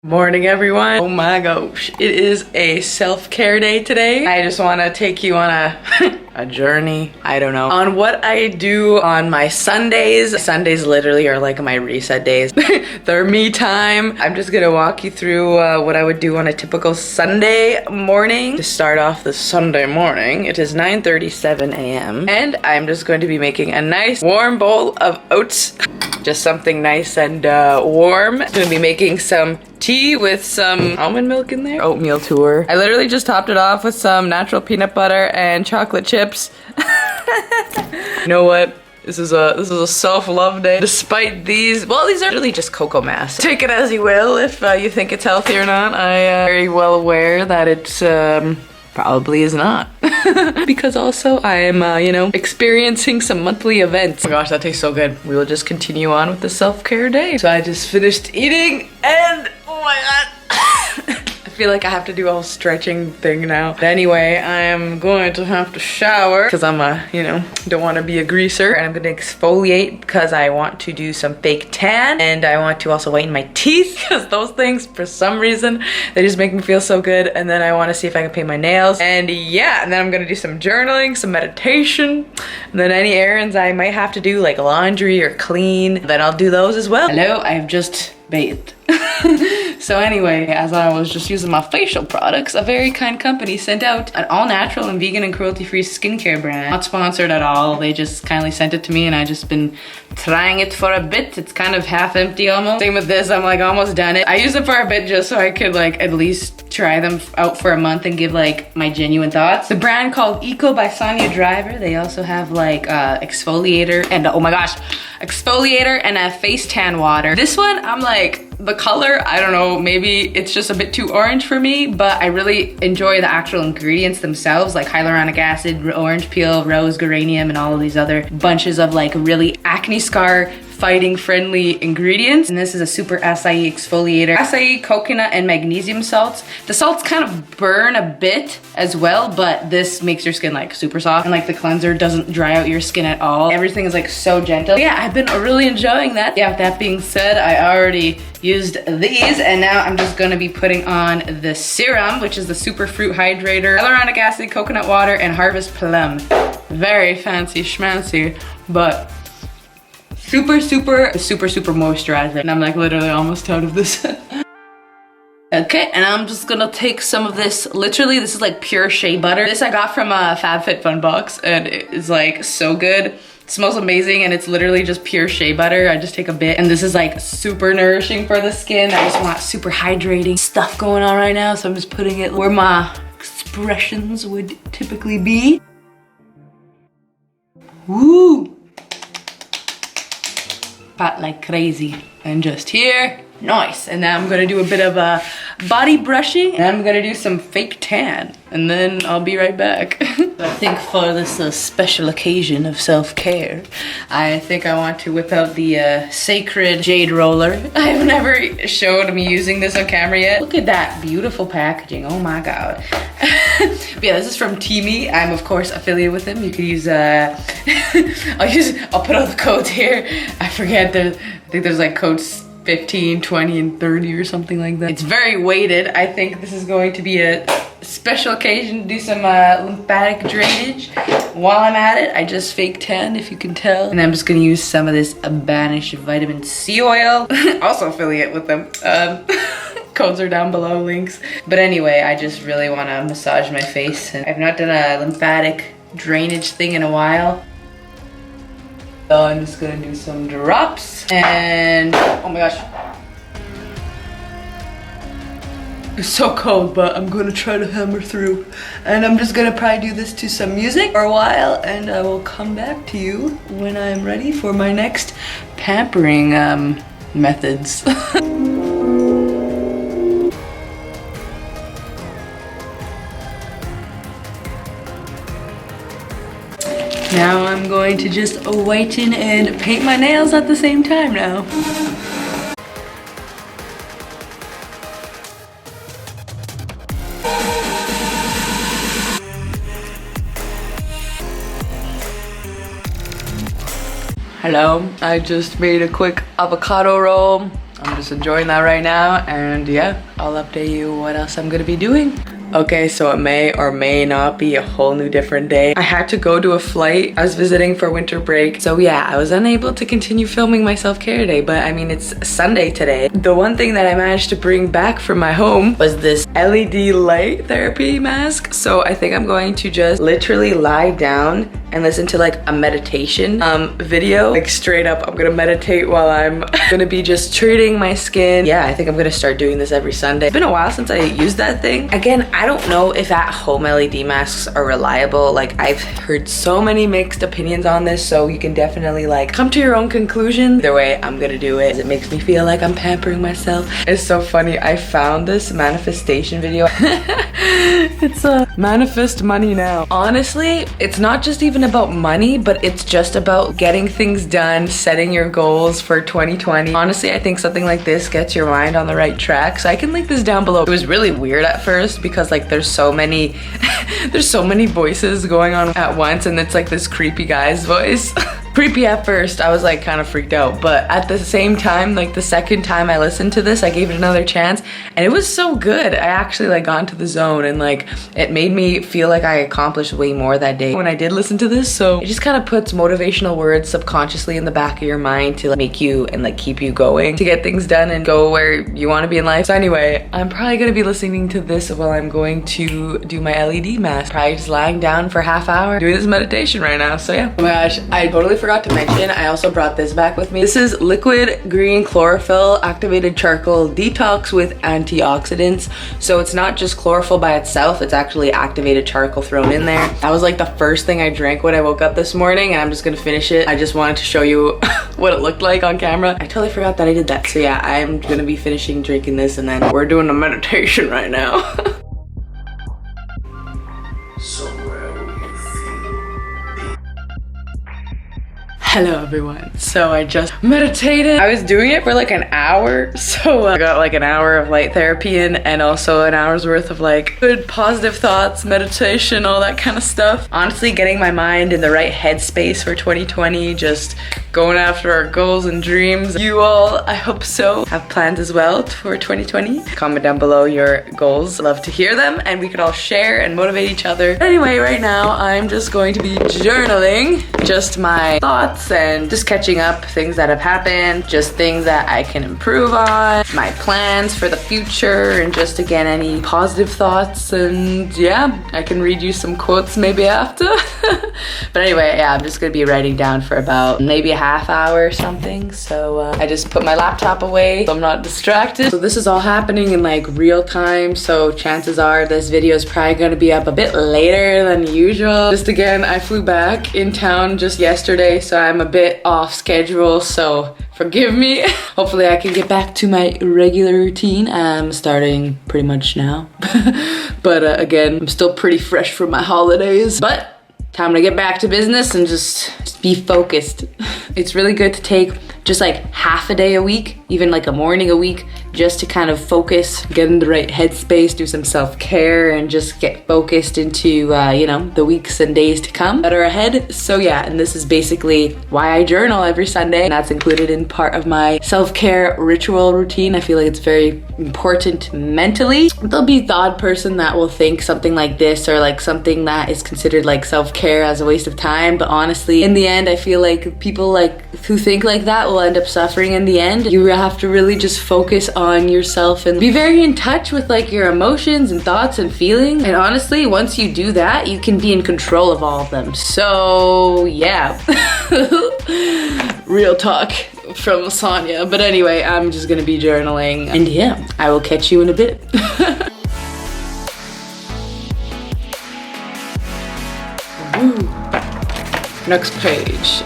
Morning everyone. Oh my gosh, it is a self-care day today. I just want to take you on a journey, I don't know, on what I do on my Sundays. Sundays literally are like my reset days. They're me time. I'm just gonna walk you through what I would do on a typical Sunday morning. To start off the Sunday morning, it is 9:37 a.m. and I'm just going to be making a nice warm bowl of oats. Just something nice and warm. I'm gonna be making some tea with some almond milk in there. Oatmeal tour. I literally just topped it off with some natural peanut butter and chocolate chips. You know what? This is a self-love day. Despite these, well, these are really just cocoa mass. Take it as you will if you think it's healthy or not. I am very well aware that it's probably is not. Because also I am, you know, experiencing some monthly events. Oh my gosh, that tastes so good. We will just continue on with the self-care day. So I just finished eating and oh my god. I feel like I have to do a whole stretching thing now. But anyway, I am going to have to shower because I'm you know, don't want to be a greaser. And I'm going to exfoliate because I want to do some fake tan. And I want to also whiten my teeth because those things, for some reason, they just make me feel so good. And then I want to see if I can paint my nails. And yeah, and then I'm going to do some journaling, some meditation. And then any errands I might have to do, like laundry or clean, then I'll do those as well. Hello, I've just bathed. So anyway, as I was just using my facial products, a very kind company sent out an all-natural and vegan and cruelty-free skincare brand. Not sponsored at all. They just kindly sent it to me and I just been trying it for a bit. It's kind of half empty almost. Same with this, I'm like almost done it. I used it for a bit just so I could like at least try them out for a month and give like my genuine thoughts. The brand called Eco by Sonya Driver. They also have like exfoliator and oh my gosh, exfoliator and a face tan water. This one, I'm like, the color, I don't know, maybe it's just a bit too orange for me, but I really enjoy the actual ingredients themselves, like hyaluronic acid, orange peel, rose, geranium, and all of these other bunches of like really acne scar fighting friendly ingredients. And this is a super acai exfoliator. Acai, coconut, and magnesium salts. The salts kind of burn a bit as well, but this makes your skin like super soft, and like the cleanser doesn't dry out your skin at all. Everything is like so gentle. Yeah, I've been really enjoying that. Yeah, with that being said, I already used these and now I'm just gonna be putting on the serum, which is the super fruit hydrator, hyaluronic acid, coconut water, and harvest plum. Very fancy schmancy, but super moisturizer. And I'm like literally almost out of this. Okay, and I'm just gonna take some of this, literally this is like pure shea butter. This I got from a FabFitFun box and it is like so good. It smells amazing and it's literally just pure shea butter. I just take a bit and this is like super nourishing for the skin. I just want super hydrating stuff going on right now, so I'm just putting it where my expressions would typically be. Woo! Pot like crazy and just here. Nice. And now I'm gonna do a bit of a body brushing and I'm gonna do some fake tan and then I'll be right back. I think for this special occasion of self-care, I think I want to whip out the sacred jade roller. I've never showed me using this on camera yet. Look at that beautiful packaging. Oh my god. But yeah, this is from Teamy. I'm of course affiliated with them. You could use I'll put all the codes here. I forget, I think there's like codes 15, 20, and 30 or something like that. It's very weighted. I think this is going to be a special occasion to do some lymphatic drainage. While I'm at it, I just fake tan, if you can tell. And I'm just gonna use some of this Banish vitamin C oil. Also affiliate with them. Codes are down below, links. But anyway, I just really wanna massage my face. And I've not done a lymphatic drainage thing in a while. So I'm just gonna do some drops and oh my gosh. It's so cold, but I'm gonna try to hammer through. And I'm just gonna probably do this to some music for a while and I will come back to you when I'm ready for my next pampering methods. Now I'm going to just whiten and paint my nails at the same time now. Hello, I just made a quick avocado roll. I'm just enjoying that right now, and yeah, I'll update you what else I'm gonna be doing. Okay, so it may or may not be a whole new different day. I had to go to a flight. I was visiting for winter break. So yeah, I was unable to continue filming my self-care day, but I mean, it's Sunday today. The one thing that I managed to bring back from my home was this LED light therapy mask. So I think I'm going to just literally lie down and listen to like a meditation video. Like straight up, I'm gonna meditate while I'm gonna be just treating my skin. Yeah, I think I'm gonna start doing this every Sunday. It's been a while since I used that thing. Again, I don't know if at-home LED masks are reliable. Like, I've heard so many mixed opinions on this, so you can definitely like come to your own conclusion. Either way, I'm gonna do it. It makes me feel like I'm pampering myself. It's so funny. I found this manifestation video. It's a manifest money now. Honestly, it's not just even about money, but it's just about getting things done, setting your goals for 2020. Honestly, I think something like this gets your mind on the right track. So I can link this down below. It was really weird at first because like there's so many there's so many voices going on at once, and it's like this creepy guy's voice. Creepy at first. I was like kind of freaked out, but at the same time, like the second time I listened to this, I gave it another chance, and it was so good. I actually like got into the zone, and like it made me feel like I accomplished way more that day when I did listen to this. So it just kind of puts motivational words subconsciously in the back of your mind to like, make you and like keep you going to get things done and go where you want to be in life. So anyway, I'm probably gonna be listening to this while I'm going to do my LED mask. Probably just lying down for half hour doing this meditation right now. So yeah. Oh my gosh, I totally forgot to mention, I also brought this back with me. This is liquid green chlorophyll activated charcoal detox with antioxidants. So it's not just chlorophyll by itself, it's actually activated charcoal thrown in there. That was like the first thing I drank when I woke up this morning, and I'm just gonna finish it. I just wanted to show you what it looked like on camera. I totally forgot that I did that. So yeah, I'm gonna be finishing drinking this, and then we're doing a meditation right now. Hello everyone. So I just meditated. I was doing it for like an hour. So I got like an hour of light therapy in, and also an hour's worth of like good positive thoughts, meditation, all that kind of stuff. Honestly, getting my mind in the right headspace for 2020, just going after our goals and dreams. You all, I hope so, have plans as well for 2020. Comment down below your goals. Love to hear them, and we could all share and motivate each other. Anyway, right now I'm just going to be journaling just my thoughts and just catching up things that have happened, just things that I can improve on, my plans for the future, and just again any positive thoughts. And yeah, I can read you some quotes maybe after. But anyway, yeah, I'm just gonna be writing down for about maybe a half hour or something. So I just put my laptop away so I'm not distracted. So this is all happening in like real time, so chances are this video is probably gonna be up a bit later than usual. Just again, I flew back in town just yesterday, so I'm a bit off schedule, so forgive me. Hopefully I can get back to my regular routine. I'm starting pretty much now. But again, I'm still pretty fresh from my holidays, but time to get back to business and just be focused. It's really good to take just like half a day a week, even like a morning a week, just to kind of focus, get in the right headspace, do some self-care, and just get focused into, you know, the weeks and days to come that are ahead. So yeah, and this is basically why I journal every Sunday, and that's included in part of my self-care ritual routine. I feel like it's very important mentally. There'll be the odd person that will think something like this or like something that is considered like self-care as a waste of time, but honestly, in the end, I feel like people like who think like that will end up suffering in the end. You have to really just focus on yourself and be very in touch with like your emotions and thoughts and feelings. And honestly, once you do that, you can be in control of all of them. So yeah, real talk from Sonya. But anyway, I'm just gonna be journaling, and yeah, I will catch you in a bit. Woo. Next page.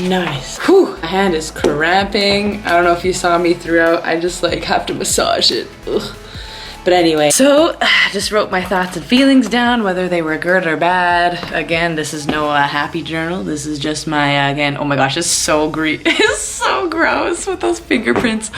Nice. Whew. My hand is cramping. I don't know if you saw me throughout. I just like have to massage it. Ugh. But anyway, so I just wrote my thoughts and feelings down, whether they were good or bad. Again, this is no happy journal. This is just my, again, oh my gosh, it's so green. It's so gross with those fingerprints.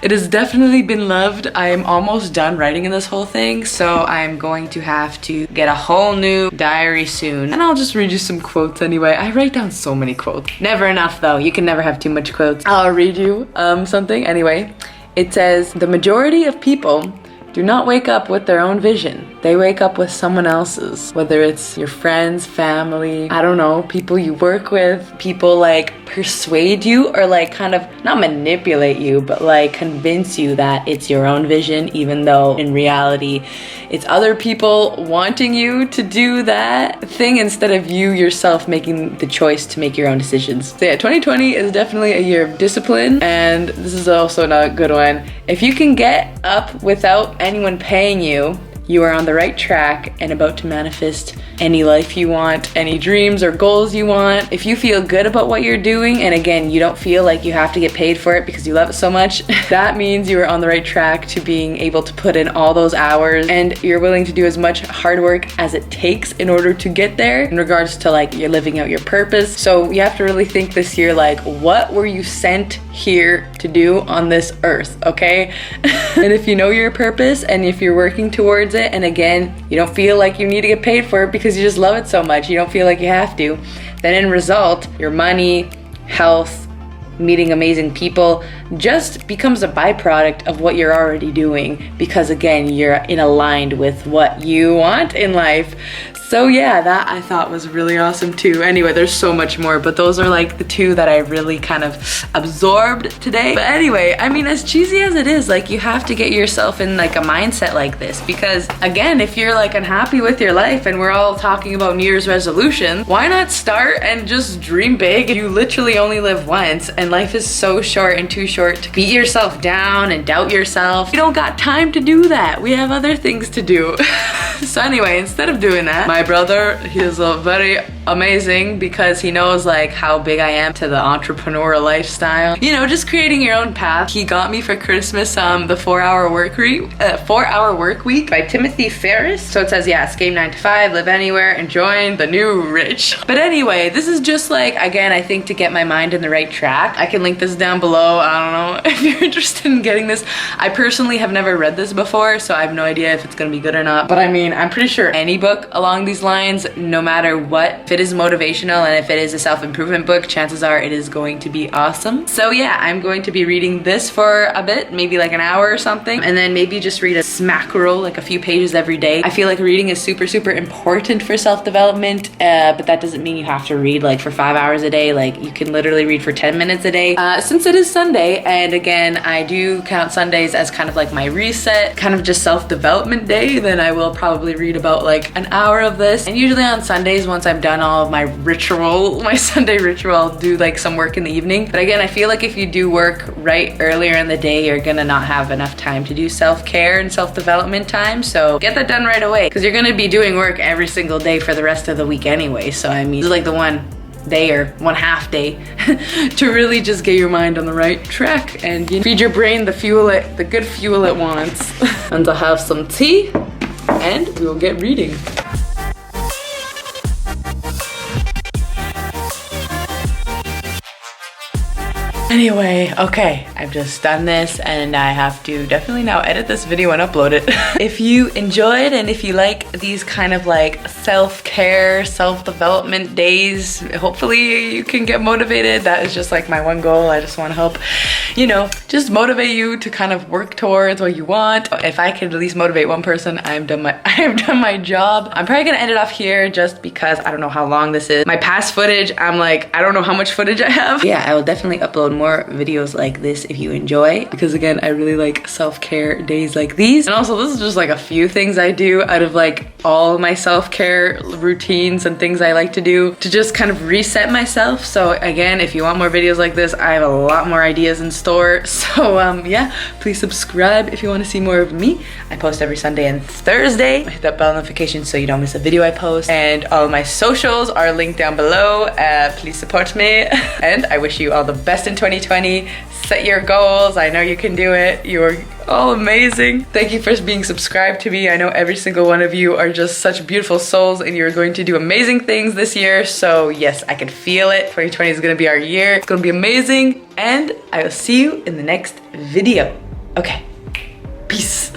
It has definitely been loved. I am almost done writing in this whole thing, so I'm going to have to get a whole new diary soon. And I'll just read you some quotes anyway. I write down so many quotes. Never enough though. You can never have too much quotes. I'll read you something anyway. It says, the majority of people do not wake up with their own vision. They wake up with someone else's. Whether it's your friends, family, I don't know, people you work with, people like persuade you or like kind of not manipulate you, but like convince you that it's your own vision, even though in reality it's other people wanting you to do that thing instead of you yourself making the choice to make your own decisions. So yeah, 2020 is definitely a year of discipline, and this is also another good one. If you can get up without anyone paying you, you are on the right track and about to manifest any life you want, any dreams or goals you want. If you feel good about what you're doing, and again, you don't feel like you have to get paid for it because you love it so much, that means you are on the right track to being able to put in all those hours, and you're willing to do as much hard work as it takes in order to get there in regards to like you're living out your purpose. So you have to really think this year, like, what were you sent here to do on this earth, okay? And if you know your purpose and if you're working towards it, and again, you don't feel like you need to get paid for it because you just love it so much, you don't feel like you have to, then in result, your money, health, meeting amazing people just becomes a byproduct of what you're already doing, because again, you're in aligned with what you want in life. So yeah, that I thought was really awesome too. Anyway, there's so much more, but those are like the two that I really kind of absorbed today. But anyway, I mean, as cheesy as it is, like you have to get yourself in like a mindset like this, because again, if you're like unhappy with your life, and we're all talking about New Year's resolutions, why not start and just dream big? You literally only live once, and life is so short and too short to beat yourself down and doubt yourself. You don't got time to do that. We have other things to do. So anyway, instead of doing that, my brother, he is very amazing because he knows like how big I am to the entrepreneurial lifestyle. You know, just creating your own path. He got me for Christmas the 4-Hour Work Week by Timothy Ferriss. So it says, yeah, escape 9 to 5, live anywhere, and join the new rich. But anyway, this is just like, again, I think to get my mind in the right track. I can link this down below. I don't know if you're interested in getting this. I personally have never read this before, so I have no idea if it's gonna be good or not. But I mean, I'm pretty sure any book along these lines, no matter what, if it is motivational and if it is a self-improvement book, chances are it is going to be awesome. So yeah, I'm going to be reading this for a bit, maybe like an hour or something, and then maybe just read a smackerel, like a few pages every day. I feel like reading is super, super important for self-development, but that doesn't mean you have to read like for 5 hours a day. Like you can literally read for 10 minutes a day. Since it is Sunday, and again, I do count Sundays as kind of like my reset, kind of just self-development day, then I will probably read about like an hour of this. And usually on Sundays, once I've done all of my ritual, my Sunday ritual, I'll do like some work in the evening. But again, I feel like if you do work right earlier in the day, you're gonna not have enough time to do self-care and self-development time. So get that done right away, because you're gonna be doing work every single day for the rest of the week anyway. So I mean, this is like the one day or one half day to really just get your mind on the right track and feed your brain the fuel, the good fuel it wants. And I'll have some tea and we will get reading. Anyway, okay, I've just done this and I have to definitely now edit this video and upload it. If you enjoyed and if you like these kind of like self-care, self-development days, hopefully you can get motivated. That is just like my one goal. I just want to help, you know, just motivate you to kind of work towards what you want. If I could at least motivate one person, I have done my job. I'm probably gonna end it off here just because I don't know how long this is. My past footage, I'm like, I don't know how much footage I have. Yeah, I will definitely upload more videos like this if you enjoy, because again, I really like self-care days like these. And also, this is just like a few things I do out of like all my self-care routines and things I like to do to just kind of reset myself. So again, if you want more videos like this, I have a lot more ideas in store. So yeah, please subscribe if you want to see more of me. I post every Sunday and Thursday. Hit that bell notification so you don't miss a video I post. And all of my socials are linked down below. Please support me. And I wish you all the best in 2020. Set your goals. I know you can do it. You're all amazing. Thank you for being subscribed to me. I know every single one of you are just such beautiful souls and you're going to do amazing things this year. So yes, I can feel it. 2020 is gonna be our year. It's gonna be amazing. And I will see you in the next video. Okay, peace.